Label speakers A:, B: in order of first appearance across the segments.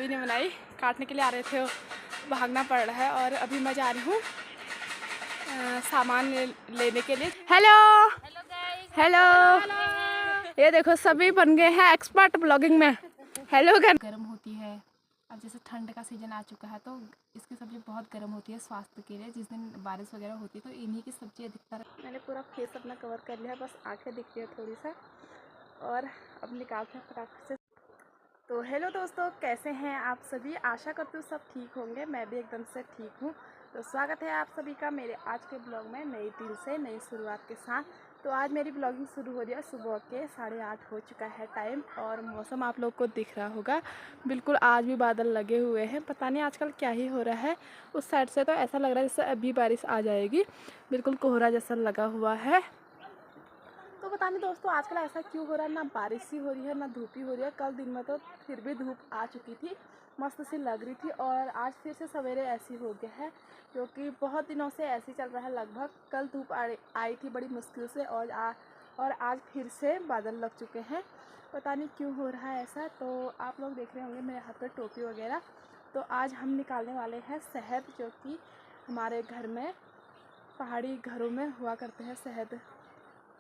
A: भी नहीं बनाई। काटने के लिए आ रहे थे, भागना पड़ रहा है। और अभी मैं जा रही हूँ सामान लेने के लिए। हेलो हेलो, ये देखो सभी बन गए हैं एक्सपर्ट ब्लॉगिंग में। हेलो, गर्म होती है। अब जैसे ठंड का सीजन आ चुका है तो इसकी सब्ज़ी बहुत गर्म होती है स्वास्थ्य के लिए। जिस दिन बारिश वगैरह होती है तो इन्हीं की सब्ज़ी अधिकतर। मैंने पूरा फेस अपना कवर कर लिया है, बस आंखें दिखती है थोड़ी सा। और अब निकालते हैं फटाफट से। तो हेलो दोस्तों, कैसे हैं आप सभी? आशा करती हूँ सब ठीक होंगे। मैं भी एकदम से ठीक हूँ। तो स्वागत है आप सभी का मेरे आज के ब्लॉग में, नई दिल से नई शुरुआत के साथ। तो आज मेरी ब्लॉगिंग शुरू हो रही है। सुबह के 8:30 हो चुका है टाइम और मौसम आप लोग को दिख रहा होगा। बिल्कुल आज भी बादल लगे हुए हैं, पता नहीं आजकल क्या ही हो रहा है। उस साइड से तो ऐसा लग रहा है जैसे अभी बारिश आ जाएगी। बिल्कुल कोहरा जैसा लगा हुआ है। तो पता नहीं दोस्तों आजकल ऐसा क्यों हो रहा है, ना बारिश ही हो रही है ना धूप ही हो रही है। कल दिन में तो फिर भी धूप आ चुकी थी, मस्त सी लग रही थी। और आज फिर से सवेरे ऐसी हो गया है, क्योंकि बहुत दिनों से ऐसे चल रहा है। लगभग कल धूप आई थी बड़ी मुश्किल से और आज फिर से बादल लग चुके हैं। पता नहीं क्यों हो रहा है ऐसा। तो आप लोग देख रहे होंगे मेरे हाथ पर टोपी वगैरह। तो आज हम निकालने वाले हैं शहद, जो कि हमारे घर में पहाड़ी घरों में हुआ करते हैं। शहद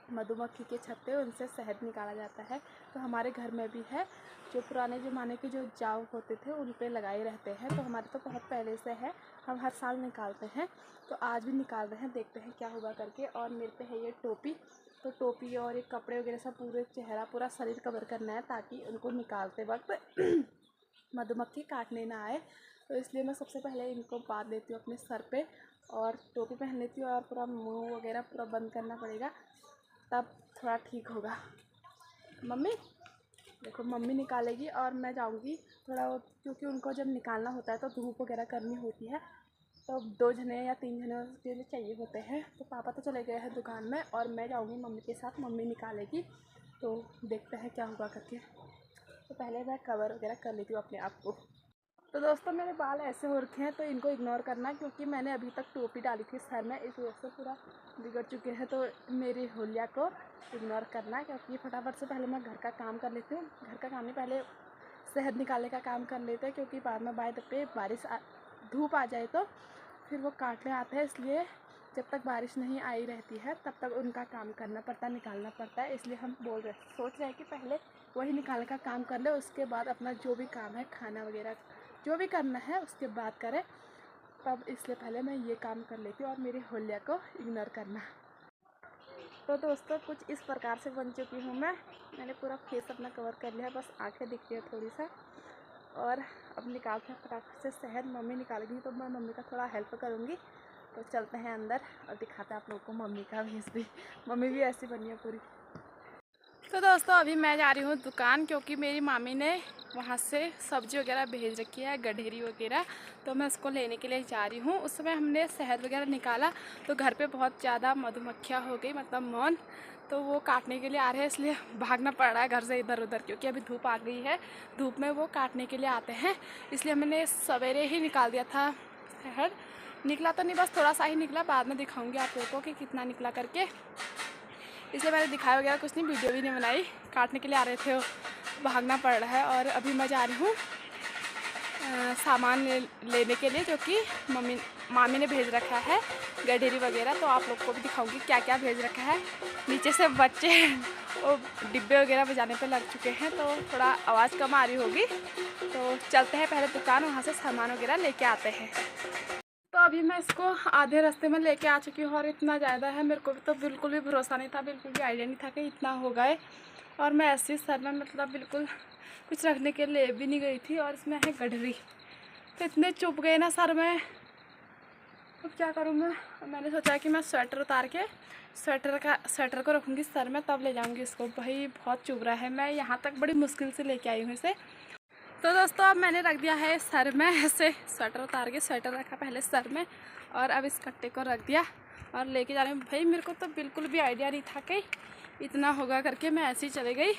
A: मधुमक्खी के छत्ते, उनसे शहद निकाला जाता है। तो हमारे घर में भी है। जो पुराने ज़माने के जो जाव होते थे उन पे लगाए रहते हैं। तो हमारे तो बहुत पहले से है, हम हर साल निकालते हैं। तो आज भी निकाल रहे हैं, देखते हैं क्या होगा करके। और मेरे पे है ये टोपी। तो टोपी और ये कपड़े वगैरह सब पूरे चेहरा पूरा शरीर कवर करना है, ताकि उनको निकालते वक्त मधुमक्खी काटने ना आए। तो इसलिए मैं सबसे पहले इनको बांध लेती हूँ अपने सर पे और टोपी पहन लेती हूँ। और पूरा मुँह वगैरह पूरा बंद करना पड़ेगा, तब थोड़ा ठीक होगा। मम्मी देखो, मम्मी निकालेगी और मैं जाऊंगी थोड़ा, क्योंकि उनको जब निकालना होता है तो धूप वगैरह करनी होती है। तो 2 जने या 3 जने उसके लिए चाहिए होते हैं। तो पापा तो चले गए हैं दुकान में और मैं जाऊंगी मम्मी के साथ, मम्मी निकालेगी। तो देखते हैं क्या होगा करके। तो पहले मैं कवर वगैरह कर लेती हूँ अपने आप को। तो दोस्तों मेरे बाल ऐसे हो रखे हैं, तो इनको इग्नोर करना, क्योंकि मैंने अभी तक टोपी डाली थी सर में, इस वजह से पूरा बिगड़ चुके हैं। तो मेरी होलिया को इग्नोर करना, क्योंकि फटाफट से पहले मैं घर का काम कर लेती हूँ। घर का काम नहीं, पहले शहद निकालने का काम कर लेते हैं, क्योंकि बाद में बाय पे धूप आ जाए तो फिर वो काटने आते हैं। इसलिए जब तक बारिश नहीं आई रहती है तब तक उनका काम करना पड़ता है, निकालना पड़ता है। इसलिए हम सोच रहे हैं कि पहले वही निकालने का काम कर ले, उसके बाद अपना जो भी काम है, खाना वगैरह जो भी करना है उसके बाद करें। तब इसलिए पहले मैं ये काम कर लेती हूँ और मेरी होलिया को इग्नोर करना। तो दोस्तों कुछ इस प्रकार से बन चुकी हूँ मैंने पूरा फेस अपना कवर कर लिया है, बस आंखें दिखती है थोड़ी सा। और अब निकालते हैं फटाफट से शहद। मम्मी निकालेगी तो मैं मम्मी का थोड़ा हेल्प करूँगी। तो चलते हैं अंदर और दिखाते हैं आप लोगों को मम्मी का फेस भी। मम्मी भी ऐसी बनी है पूरी। तो दोस्तों अभी मैं जा रही हूँ दुकान, क्योंकि मेरी मामी ने वहाँ से सब्ज़ी वगैरह भेज रखी है, गठेरी वगैरह। तो मैं उसको लेने के लिए जा रही हूँ। उस समय हमने शहद वगैरह निकाला तो घर पे बहुत ज़्यादा मधुमक्खियाँ हो गई, मतलब मौन। तो वो काटने के लिए आ रहे हैं, इसलिए भागना पड़ रहा है घर से इधर उधर, क्योंकि अभी धूप आ गई है। धूप में वो काटने के लिए आते हैं, इसलिए मैंने सवेरे ही निकाल दिया था शहद। निकला तो नहीं, बस थोड़ा सा ही निकला। बाद में दिखाऊँगी आप लोगों को कि कितना निकला करके, इसलिए मैंने दिखाया वगैरह कुछ नहीं, वीडियो भी नहीं बनाई। काटने के लिए आ रहे थे, भागना पड़ रहा है। और अभी मैं जा रही हूँ सामान लेने के लिए, जो कि मामी ने भेज रखा है, गठेरी वगैरह। तो आप लोग को भी दिखाऊंगी क्या क्या भेज रखा है। नीचे से बच्चे वो डिब्बे वगैरह बजाने पे लग चुके हैं, तो थोड़ा आवाज़ कम आ रही होगी। तो चलते हैं पहले दुकान, वहाँ से सामान वगैरह लेके आते हैं। तो अभी मैं इसको आधे रास्ते में लेके आ चुकी हूँ और इतना ज़्यादा है, मेरे को तो बिल्कुल भी भरोसा नहीं था, बिल्कुल भी आइडिया नहीं था कि इतना हो गए। और मैं ऐसे सर में मतलब बिल्कुल कुछ रखने के लिए भी नहीं गई थी। और इसमें है गठरी, तो इतने चुभ गए ना सर में। अब क्या करूँ मैंने सोचा कि मैं स्वेटर उतार के स्वेटर को रखूँगी सर में, तब ले जाऊँगी इसको। भाई बहुत चुभ रहा है, मैं यहाँ तक बड़ी मुश्किल से लेके आई हूँ इसे। तो दोस्तों अब मैंने रख दिया है सर में, ऐसे स्वेटर उतार के स्वेटर रखा पहले सर में, और अब इस कट्टे को रख दिया और लेके जा रही हूँ। भाई मेरे को तो बिल्कुल भी आइडिया नहीं था कि इतना होगा करके, मैं ऐसे ही चली गई।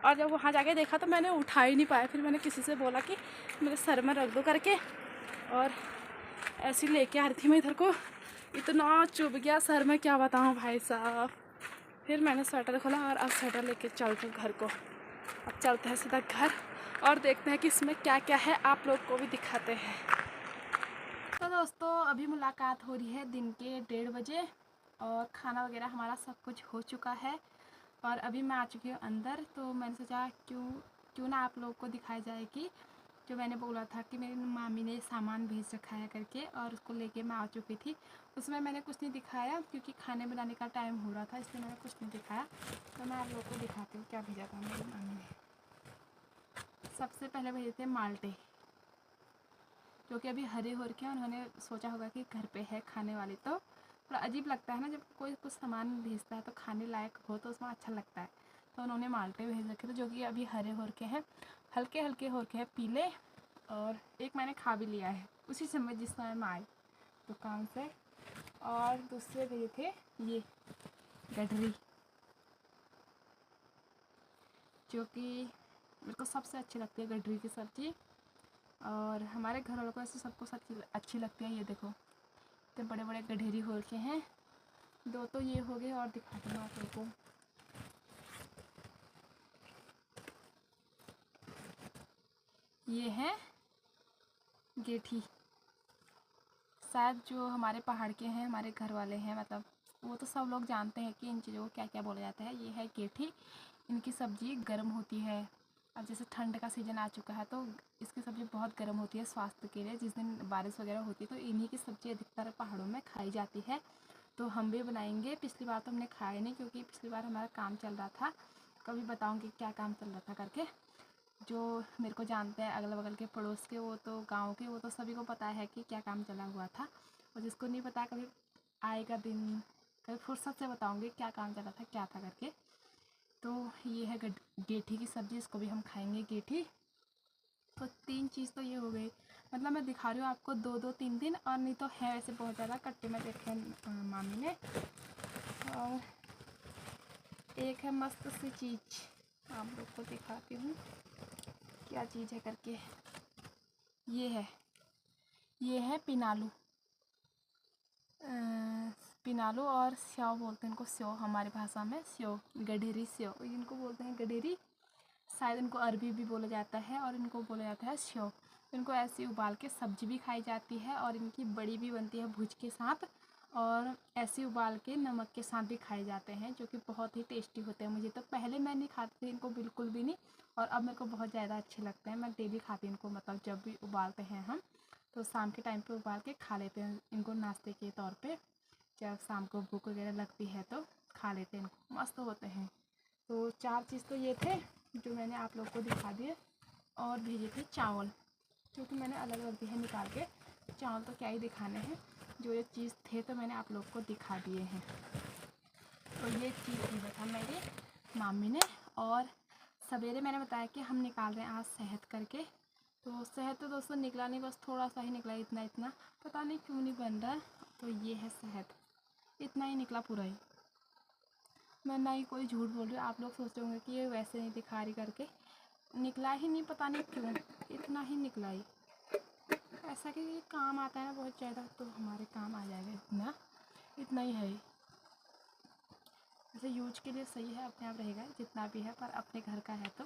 A: और जब वहाँ जाके देखा तो मैंने उठा ही नहीं पाया। फिर मैंने किसी से बोला कि मेरे सर में रख दो करके, और ऐसे ही लेके आ रही थी मैं इधर को। इतना चुभ गया सर में, क्या बताऊँ भाई साहब। फिर मैंने स्वेटर खोला और अब स्वेटर लेके चलते घर को। अब चलते हैं सीधा घर। और देखते हैं कि इसमें क्या क्या है, आप लोग को भी दिखाते हैं। तो दोस्तों अभी मुलाकात हो रही है दिन के 1:30 बजे और खाना वगैरह हमारा सब कुछ हो चुका है और अभी मैं आ चुकी हूँ अंदर। तो मैंने सोचा क्यों ना आप लोग को दिखाई जाए कि जो मैंने बोला था कि मेरी मामी ने सामान भेज रखा है करके, और उसको लेके मैं आ चुकी थी। उसमें मैंने कुछ नहीं दिखाया क्योंकि खाने बनाने का टाइम हो रहा था, इसलिए मैंने कुछ नहीं दिखाया। तो मैं आप लोग को दिखाती हूँ क्या भेजा था मेरी मामी ने। सबसे पहले भेजे थे माल्टे, जो कि अभी हरे हो रखे हैं। उन्होंने सोचा होगा कि घर पे है खाने वाली, तो थोड़ा अजीब लगता है ना जब कोई कुछ सामान भेजता है तो खाने लायक हो तो उसमें अच्छा लगता है। तो उन्होंने माल्टे भेज रखे थे जो कि अभी हरे हो रखे हैं, हल्के हल्के हो रखे हैं पीले। और एक मैंने खा भी लिया है उसी समय जिस समय मैं आई दुकान से। और दूसरे भेजे थे ये गडरी, जो कि मेरे को सबसे अच्छी लगती है गडरी की सब्ज़ी। और हमारे घर वालों को ऐसे सबको अच्छी लगती है। ये देखो इतने बड़े बड़े गढेरी हो रखे हैं। 2 तो ये हो गए और दिखाती हूँ आप लोगों को। ये है गेठी, शायद जो हमारे पहाड़ के हैं, हमारे घर वाले हैं, मतलब वो तो सब लोग जानते हैं कि इन चीज़ों को क्या क्या बोला जाता है। ये है गेठी, इनकी सब्ज़ी गर्म होती है। अब जैसे ठंड का सीज़न आ चुका है तो इसकी सब्ज़ी बहुत गर्म होती है स्वास्थ्य के लिए। जिस दिन बारिश वगैरह होती है तो इन्हीं की सब्ज़ी अधिकतर पहाड़ों में खाई जाती है। तो हम भी बनाएंगे। पिछली बार तो हमने खाया नहीं क्योंकि पिछली बार हमारा काम चल रहा था। कभी बताऊँगी क्या काम चल रहा था करके। जो मेरे को जानते हैं अगल बगल के पड़ोस के, वो तो गांव के, वो तो सभी को पता है कि क्या काम चला हुआ था। और जिसको नहीं पता कभी आएगा दिन, कभी फुर्सत से बताऊंगी क्या काम चला था क्या था करके। तो ये है गेठी की सब्ज़ी, इसको भी हम खाएंगे गेठी। तो 3 चीज़ तो ये हो गई, मतलब मैं दिखा रही हूँ आपको 2-2 3-3, और नहीं तो है वैसे बहुत ज़्यादा कट्टे में देखे मामी ने। और एक है मस्त सी चीज़, आप लोग को दिखाती हूँ क्या चीज़ है करके। ये है पिनालू, पिनालू और स्याव बोलते हैं इनको। स्यो हमारी भाषा में स्यो, गडेरी स्यो इनको बोलते हैं, गडेरी। शायद इनको अरबी भी बोला जाता है और इनको बोला जाता है स्यो। इनको ऐसे उबाल के सब्जी भी खाई जाती है और इनकी बड़ी भी बनती है भुज के साथ, और ऐसे उबाल के नमक के साथ भी खाए जाते हैं, जो कि बहुत ही टेस्टी होते हैं। मुझे तो पहले मैं नहीं खाती थी इनको बिल्कुल भी नहीं, और अब मेरे को बहुत ज़्यादा अच्छे लगते हैं। मैं डेली खाती हूँ इनको, मतलब जब भी उबालते हैं हम तो शाम के टाइम पे उबाल के खा लेते हैं इनको नाश्ते के तौर पे। जब शाम को भूख वगैरह लगती है तो खा लेते हैं इनको, मस्त होते हैं। तो 4 चीज़ तो ये थे जो मैंने आप लोग को दिखा दिए। और भेजे थे चावल, क्योंकि मैंने अलग अलग दिए निकाल के। चावल तो क्या ही दिखाने हैं, जो ये चीज़ थे तो मैंने आप लोग को दिखा दिए हैं। तो ये चीज़ भेजा था मेरी मामी ने। और सवेरे मैंने बताया कि हम निकाल रहे हैं आज शहद करके। तो शहद तो दोस्तों निकला नहीं, बस थोड़ा सा ही निकला, इतना इतना, पता नहीं क्यों नहीं बन रहा। तो ये है शहद, इतना ही निकला पूरा ही। मैं ना ही कोई झूठ बोल रही हूँ, आप लोग सोच रहे होंगे कि ये वैसे नहीं दिखा रही करके। निकला ही नहीं, पता नहीं क्यों, इतना ही निकला ही। ऐसा कि ये काम आता है ना बहुत ज़्यादा, तो हमारे काम आ जाएगा इतना ही है। वैसे यूज के लिए सही है, अपने आप रहेगा जितना भी है, पर अपने घर का है तो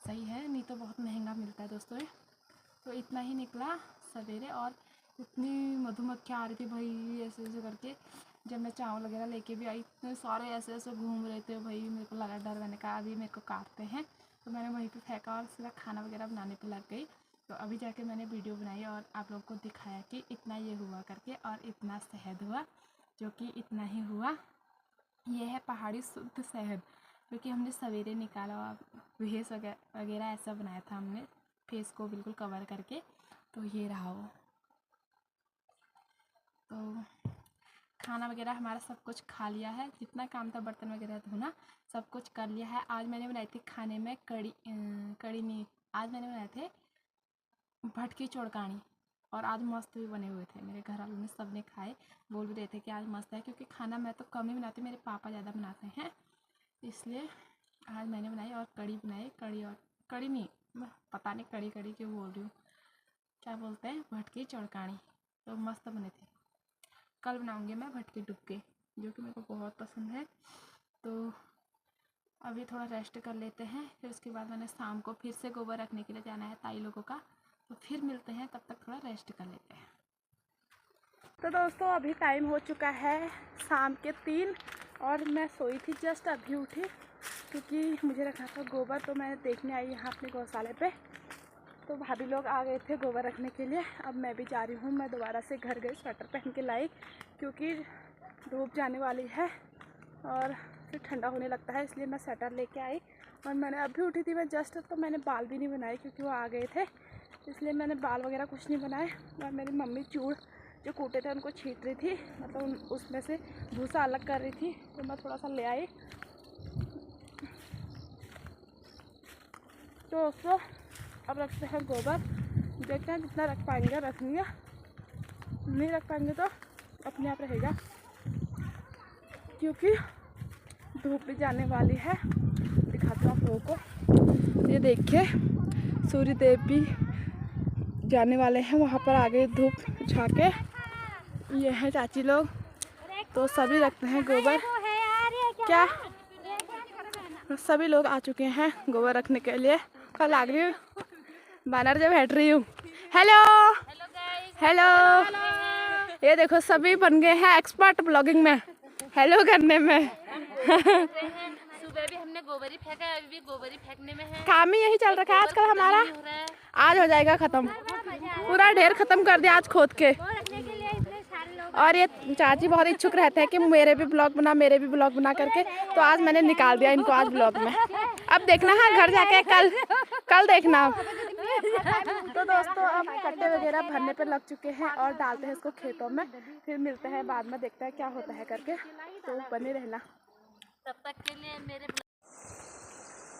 A: सही है, नहीं तो बहुत महंगा मिलता है दोस्तों ये। तो इतना ही निकला सवेरे। और इतनी मधुमक्खियाँ आ रही थी भाई ऐसे ऐसे करके। जब मैं चावल वगैरह लेके भी आई, इतने सारे ऐसे ऐसे घूम रहे थे भाई, मेरे को लगा डर, मैंने कहा अभी मेरे को काटते हैं। तो मैंने वहीं पे फेंका और सीधा खाना वगैरह बनाने पे लग गई। तो अभी जाके मैंने वीडियो बनाई और आप लोग को दिखाया कि इतना ये हुआ करके, और इतना शहद हुआ, जो कि इतना ही हुआ। ये है पहाड़ी शुद्ध शहद, जो कि हमने सवेरे निकाला। और फेस वगैरह ऐसा बनाया था हमने, फेस को बिल्कुल कवर करके। तो ये रहा वो। तो खाना वगैरह हमारा सब कुछ खा लिया है, जितना काम था बर्तन वगैरह धोना सब कुछ कर लिया है। आज मैंने बनाई थी खाने में कड़ी नहीं, आज मैंने बनाए थे भटकी चौड़कानी। और आज मस्त भी बने हुए थे, मेरे घर वालों ने सब ने खाए, बोल भी रहे थे कि आज मस्त है। क्योंकि खाना मैं तो कम ही बनाती हूँ, मेरे पापा ज़्यादा बनाते हैं, इसलिए आज मैंने बनाई। और कड़ी बनाई, कड़ी, और कड़ी नहीं, पता नहीं कड़ी कड़ी क्यों बोल रही हूँ, क्या बोलते हैं, भटकी चौड़कानी। तो मस्त बने थे। कल बनाऊँगी मैं भटकी डुबके, जो कि मेरे को बहुत पसंद है। तो अभी थोड़ा रेस्ट कर लेते हैं, फिर उसके बाद मैंने शाम को फिर से गोबर रखने के लिए जाना है ताई लोगों का, तो फिर मिलते हैं, तब तक थोड़ा रेस्ट कर लेते हैं। तो दोस्तों अभी टाइम हो चुका है शाम के 3 और मैं सोई थी, जस्ट अभी उठी क्योंकि मुझे रखना था गोबर, तो मैं देखने आई यहाँ अपने गौशाले पे। तो भाभी लोग आ गए थे गोबर रखने के लिए। अब मैं भी जा रही हूँ, मैं दोबारा से घर गई, स्वेटर पहन के लाई क्योंकि धूप जाने वाली है और फिर ठंडा होने लगता है, इसलिए मैं स्वेटर लेके आई। और मैंने अभी उठी थी मैं जस्ट, तो मैंने बाल भी नहीं बनाए क्योंकि वो आ गए थे, इसलिए मैंने बाल वगैरह कुछ नहीं बनाए। और मेरी मम्मी चूड़ जो कूटे थे उनको छीट रही थी, मतलब उसमें से भूसा अलग कर रही थी, तो मैं थोड़ा सा ले आई। तो दोस्तों अब रखते हैं गोबर, देखते हैं जितना रख पाएंगे रख लिया, नहीं रख पाएंगे तो अपने आप रहेगा क्योंकि धूप भी जाने वाली है। दिखाता हूँ आप लोगों को, ये देखिए सूर्य देव भी जाने वाले हैं, वहाँ पर आगे धूप झाके। ये है चाची लोग, तो सभी रखते हैं गोबर। क्या सभी लोग आ चुके हैं गोबर रखने के लिए। कल लाग रही हूँ बैनर जब बैठ रही हूँ। हेलो हेलो, ये देखो सभी बन गए हैं एक्सपर्ट ब्लॉगिंग में, हेलो करने में।
B: सुबह भी हमने गोबर ही फेंका, अभी भी गोबर ही फेंकने में है।
A: काम ही यही चल रखा है आजकल हमारा। आज हो जाएगा खत्म, पूरा ढेर खत्म कर दिया आज खोद के। और ये चाची बहुत इच्छुक रहते हैं कि मेरे भी ब्लॉग बना, मेरे भी ब्लॉग बना करके, तो आज मैंने निकाल दिया इनको आज ब्लॉग में। अब देखना है घर जाके, कल देखना अब। तो दोस्तों अब कट्टे वगैरह भरने पर लग चुके हैं और डालते हैं इसको खेतों में, फिर मिलते हैं बाद में, देखते हैं क्या होता है करके, तो बने रहना।
B: तब तक के लिए मेरे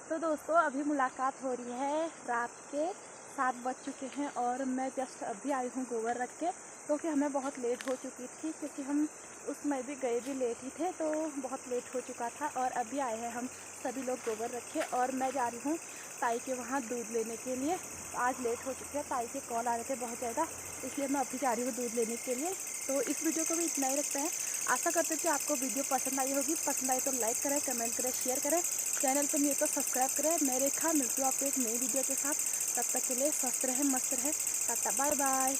A: तो दोस्तों अभी मुलाकात हो रही है, रात के 7 बज चुके हैं और मैं जस्ट अभी आई हूँ गोबर रख के, क्योंकि हमें बहुत लेट हो चुकी थी, क्योंकि हम उसमें भी गए भी लेट ही थे, तो बहुत लेट हो चुका था। और अभी आए हैं हम सभी लोग गोबर रखे, और मैं जा रही हूँ ताई के वहाँ दूध लेने के लिए। तो आज लेट हो चुके हैं, ताई के कॉल आ रहे थे बहुत ज़्यादा, इसलिए मैं अभी जा रही हूँ दूध लेने के लिए। तो इस वीडियो को भी इतना ही रखते हैं, आशा करते हैं कि आपको वीडियो पसंद आई होगी। पसंद आई तो लाइक करें, कमेंट करें, शेयर करें, चैनल पर नहीं तो सब्सक्राइब करें। मैं रेखा मिलती हूँ आपको एक नई वीडियो के साथ, तब तक के लिए स्वस्थ रहें, मस्त रहें, टाटा बाय बाय।